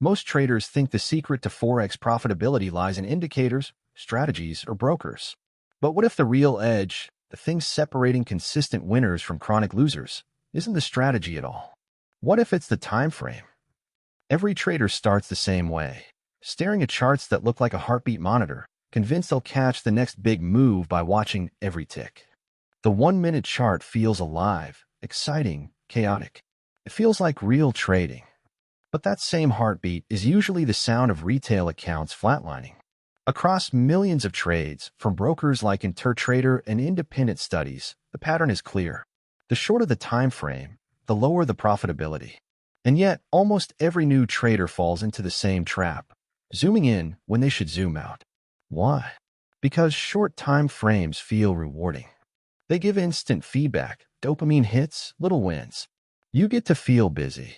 Most traders think the secret to Forex profitability lies in indicators, strategies, or brokers. But what if the real edge, the thing separating consistent winners from chronic losers, isn't the strategy at all? What if it's the time frame? Every trader starts the same way, staring at charts that look like a heartbeat monitor, convinced they'll catch the next big move by watching every tick. The 1-minute chart feels alive, exciting, chaotic. It feels like real trading. But that same heartbeat is usually the sound of retail accounts flatlining. Across millions of trades, from brokers like Intertrader and independent studies, the pattern is clear. The shorter the time frame, the lower the profitability. And yet, almost every new trader falls into the same trap, zooming in when they should zoom out. Why? Because short time frames feel rewarding. They give instant feedback, dopamine hits, little wins. You get to feel busy.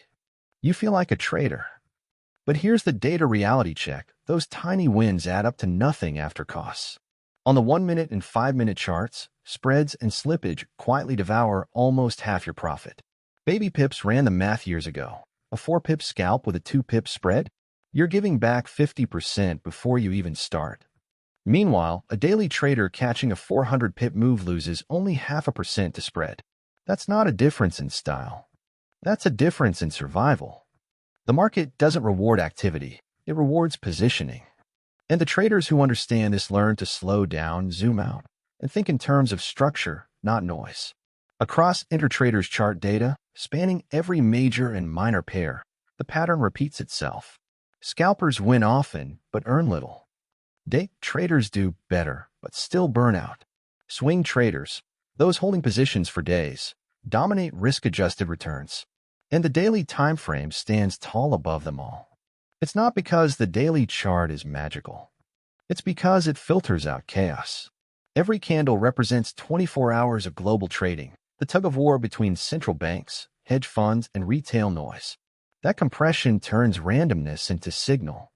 You feel like a trader. But here's the data reality check. Those tiny wins add up to nothing after costs. On the 1-minute and 5-minute charts, spreads and slippage quietly devour almost half your profit. Baby Pips ran the math years ago. A 4-pip scalp with a 2-pip spread? You're giving back 50% before you even start. Meanwhile, a daily trader catching a 400-pip move loses only 0.5% to spread. That's not a difference in style. That's a difference in survival. The market doesn't reward activity. It rewards positioning. And the traders who understand this learn to slow down, zoom out, and think in terms of structure, not noise. Across Intertrader's chart data, spanning every major and minor pair, the pattern repeats itself. Scalpers win often, but earn little. Day traders do better, but still burn out. Swing traders, those holding positions for days, dominate risk-adjusted returns. And the daily time frame stands tall above them all. It's not because the daily chart is magical. It's because it filters out chaos. Every candle represents 24 hours of global trading, the tug-of-war between central banks, hedge funds, and retail noise. That compression turns randomness into signal.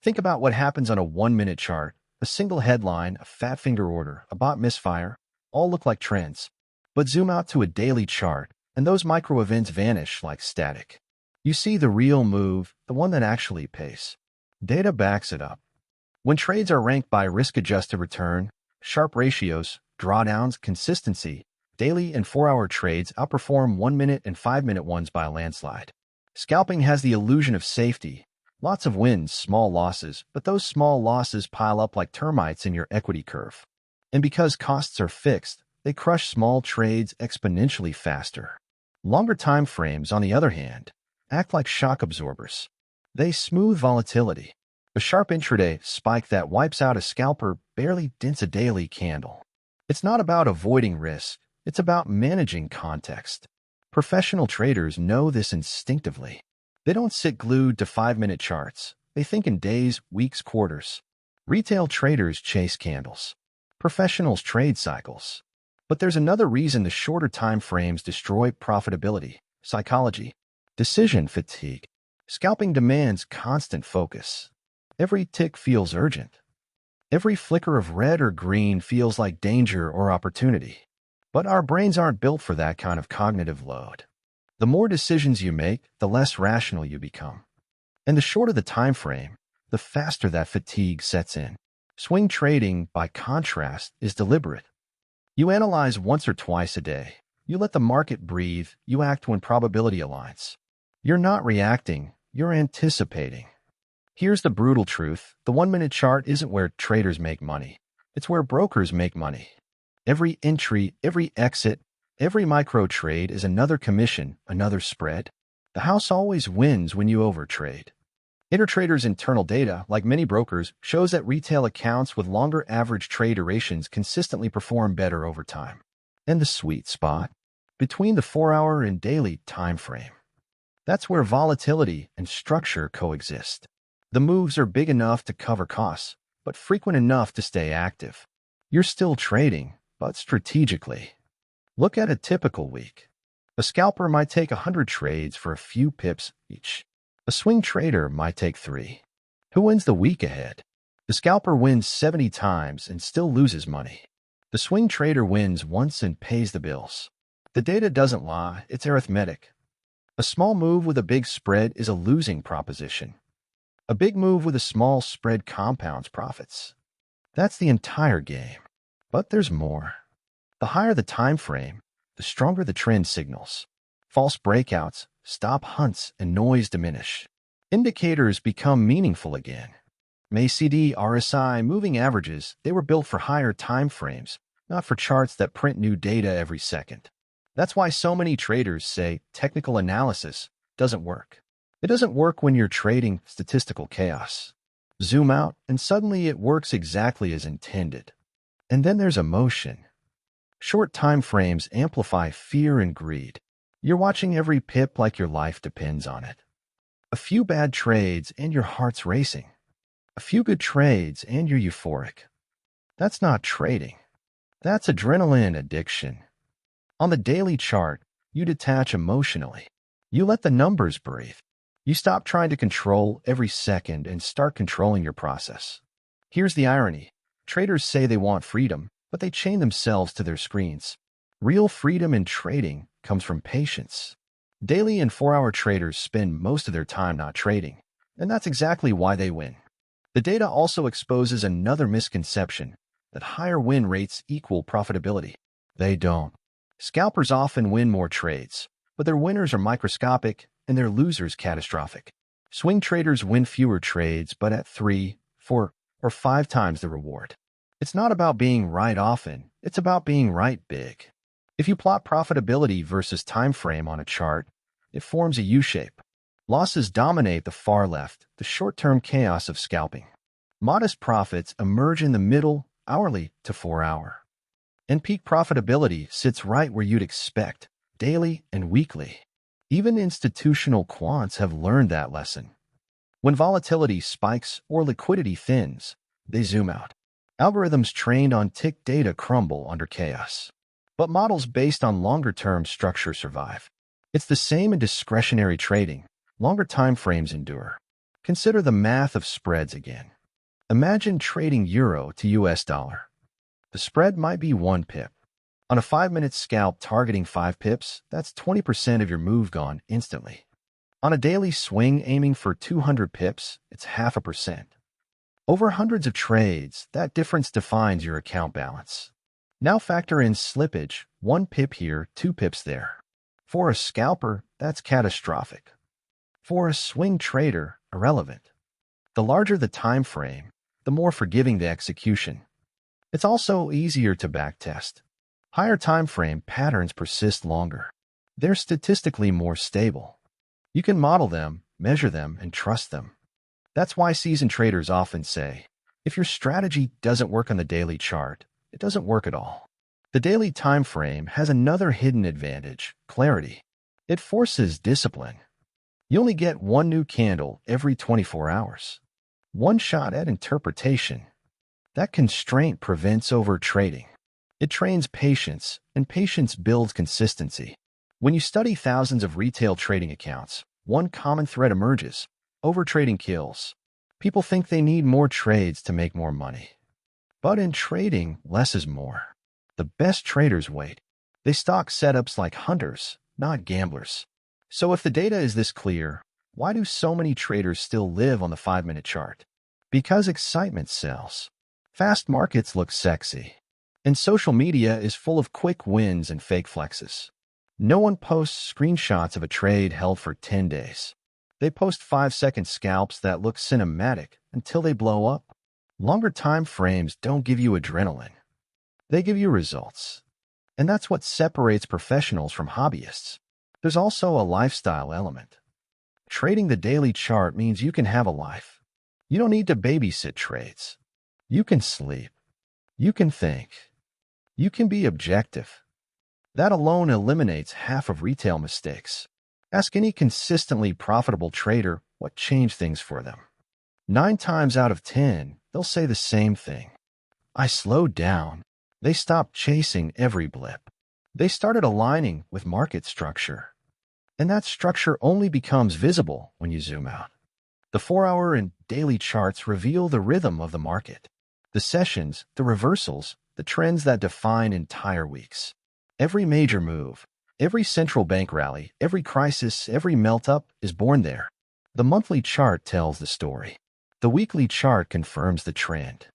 Think about what happens on a 1-minute chart. A single headline, a fat finger order, a bot misfire, all look like trends. But zoom out to a daily chart, and those micro-events vanish like static. You see the real move, the one that actually pays. Data backs it up. When trades are ranked by risk-adjusted return, sharp ratios, drawdowns, consistency, daily and 4-hour trades outperform 1-minute and 5-minute ones by a landslide. Scalping has the illusion of safety. Lots of wins, small losses, but those small losses pile up like termites in your equity curve. And because costs are fixed, they crush small trades exponentially faster. Longer time frames, on the other hand, act like shock absorbers. They smooth volatility. A sharp intraday spike that wipes out a scalper barely dents a daily candle. It's not about avoiding risk. It's about managing context. Professional traders know this instinctively. They don't sit glued to 5-minute charts. They think in days, weeks, quarters. Retail traders chase candles. Professionals trade cycles. But there's another reason the shorter time frames destroy profitability: psychology. Decision fatigue. Scalping demands constant focus. Every tick feels urgent. Every flicker of red or green feels like danger or opportunity. But our brains aren't built for that kind of cognitive load. The more decisions you make, the less rational you become. And the shorter the time frame, the faster that fatigue sets in. Swing trading, by contrast, is deliberate. You analyze once or twice a day. You let the market breathe. You act when probability aligns. You're not reacting. You're anticipating. Here's the brutal truth. The 1-minute chart isn't where traders make money. It's where brokers make money. Every entry, every exit, every micro trade is another commission, another spread. The house always wins when you overtrade. Intertrader's internal data, like many brokers, shows that retail accounts with longer average trade durations consistently perform better over time. And the sweet spot? Between the 4-hour and daily time frame. That's where volatility and structure coexist. The moves are big enough to cover costs, but frequent enough to stay active. You're still trading, but strategically. Look at a typical week. A scalper might take 100 trades for a few pips each. A swing trader might take 3. Who wins the week ahead? The scalper wins 70 times and still loses money. The swing trader wins once and pays the bills. The data doesn't lie, it's arithmetic. A small move with a big spread is a losing proposition. A big move with a small spread compounds profits. That's the entire game. But there's more. The higher the time frame, the stronger the trend signals. False breakouts, stop hunts, and noise diminish. Indicators become meaningful again. MACD, RSI, moving averages, they were built for higher time frames, not for charts that print new data every second. That's why so many traders say technical analysis doesn't work. It doesn't work when you're trading statistical chaos. Zoom out, and suddenly it works exactly as intended. And then there's emotion. Short time frames amplify fear and greed. You're watching every pip like your life depends on it. A few bad trades and your heart's racing. A few good trades and you're euphoric. That's not trading. That's adrenaline addiction. On the daily chart, you detach emotionally. You let the numbers breathe. You stop trying to control every second and start controlling your process. Here's the irony. Traders say they want freedom, but they chain themselves to their screens. Real freedom in trading comes from patience. Daily and 4-hour traders spend most of their time not trading, and that's exactly why they win. The data also exposes another misconception, that higher win rates equal profitability. They don't. Scalpers often win more trades, but their winners are microscopic and their losers catastrophic. Swing traders win fewer trades, but at 3, 4, or 5 times the reward. It's not about being right often, it's about being right big. If you plot profitability versus time frame on a chart, it forms a U-shape. Losses dominate the far left, the short-term chaos of scalping. Modest profits emerge in the middle, hourly to 4-hour. And peak profitability sits right where you'd expect, daily and weekly. Even institutional quants have learned that lesson. When volatility spikes or liquidity thins, they zoom out. Algorithms trained on tick data crumble under chaos. But models based on longer-term structure survive. It's the same in discretionary trading. Longer time frames endure. Consider the math of spreads again. Imagine trading euro to US dollar. The spread might be 1 pip. On a 5-minute scalp targeting 5 pips, that's 20% of your move gone instantly. On a daily swing aiming for 200 pips, it's 0.5%. Over hundreds of trades, that difference defines your account balance. Now factor in slippage, 1 pip here, 2 pips there. For a scalper, that's catastrophic. For a swing trader, irrelevant. The larger the time frame, the more forgiving the execution. It's also easier to backtest. Higher time frame patterns persist longer. They're statistically more stable. You can model them, measure them, and trust them. That's why seasoned traders often say, if your strategy doesn't work on the daily chart, it doesn't work at all. The daily time frame has another hidden advantage, clarity. It forces discipline. You only get one new candle every 24 hours. One shot at interpretation. That constraint prevents overtrading. It trains patience, and patience builds consistency. When you study thousands of retail trading accounts, one common thread emerges: overtrading kills. People think they need more trades to make more money. But in trading, less is more. The best traders wait. They stalk setups like hunters, not gamblers. So if the data is this clear, why do so many traders still live on the 5-minute chart? Because excitement sells. Fast markets look sexy. And social media is full of quick wins and fake flexes. No one posts screenshots of a trade held for 10 days. They post 5-second scalps that look cinematic until they blow up. Longer time frames don't give you adrenaline. They give you results. And that's what separates professionals from hobbyists. There's also a lifestyle element. Trading the daily chart means you can have a life. You don't need to babysit trades. You can sleep. You can think. You can be objective. That alone eliminates half of retail mistakes. Ask any consistently profitable trader what changed things for them. 9 times out of 10, they'll say the same thing. I slowed down. They stopped chasing every blip. They started aligning with market structure. And that structure only becomes visible when you zoom out. The 4-hour and daily charts reveal the rhythm of the market. The sessions, the reversals, the trends that define entire weeks. Every major move, every central bank rally, every crisis, every melt-up is born there. The monthly chart tells the story. The weekly chart confirms the trend.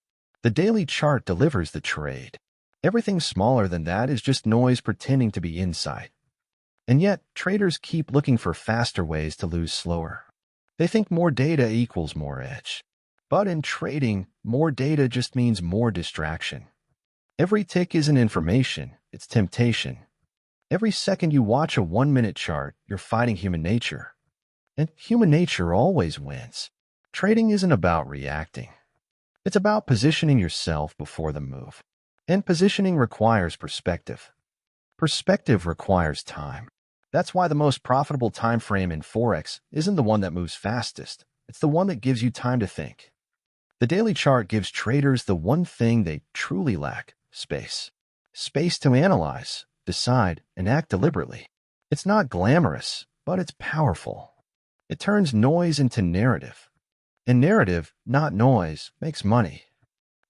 The daily chart delivers the trade. Everything smaller than that is just noise pretending to be insight. And yet, traders keep looking for faster ways to lose slower. They think more data equals more edge. But in trading, more data just means more distraction. Every tick isn't information, it's temptation. Every second you watch a 1-minute chart, you're fighting human nature. And human nature always wins. Trading isn't about reacting. It's about positioning yourself before the move. And positioning requires perspective. Perspective requires time. That's why the most profitable time frame in Forex isn't the one that moves fastest. It's the one that gives you time to think. The daily chart gives traders the one thing they truly lack: space. Space to analyze, decide, and act deliberately. It's not glamorous, but it's powerful. It turns noise into narrative. And narrative, not noise, makes money.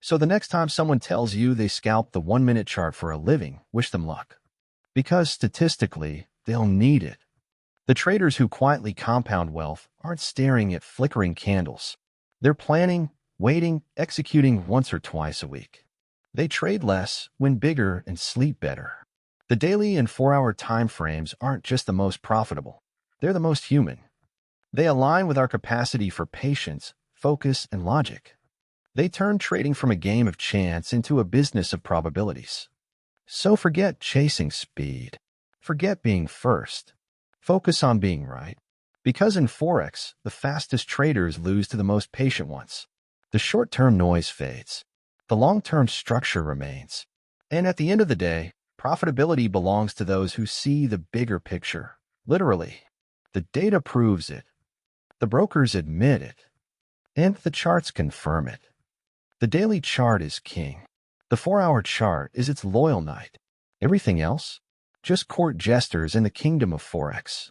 So the next time someone tells you they scalp the 1-minute chart for a living, wish them luck. Because statistically, they'll need it. The traders who quietly compound wealth aren't staring at flickering candles. They're planning, waiting, executing once or twice a week. They trade less, win bigger, and sleep better. The daily and 4-hour time frames aren't just the most profitable. They're the most human. They align with our capacity for patience, focus, and logic. They turn trading from a game of chance into a business of probabilities. So forget chasing speed. Forget being first. Focus on being right. Because in Forex, the fastest traders lose to the most patient ones. The short-term noise fades. The long-term structure remains. And at the end of the day, profitability belongs to those who see the bigger picture. Literally. The data proves it. The brokers admit it. And the charts confirm it. The daily chart is king. The 4-hour chart is its loyal knight. Everything else? Just court jesters in the kingdom of Forex.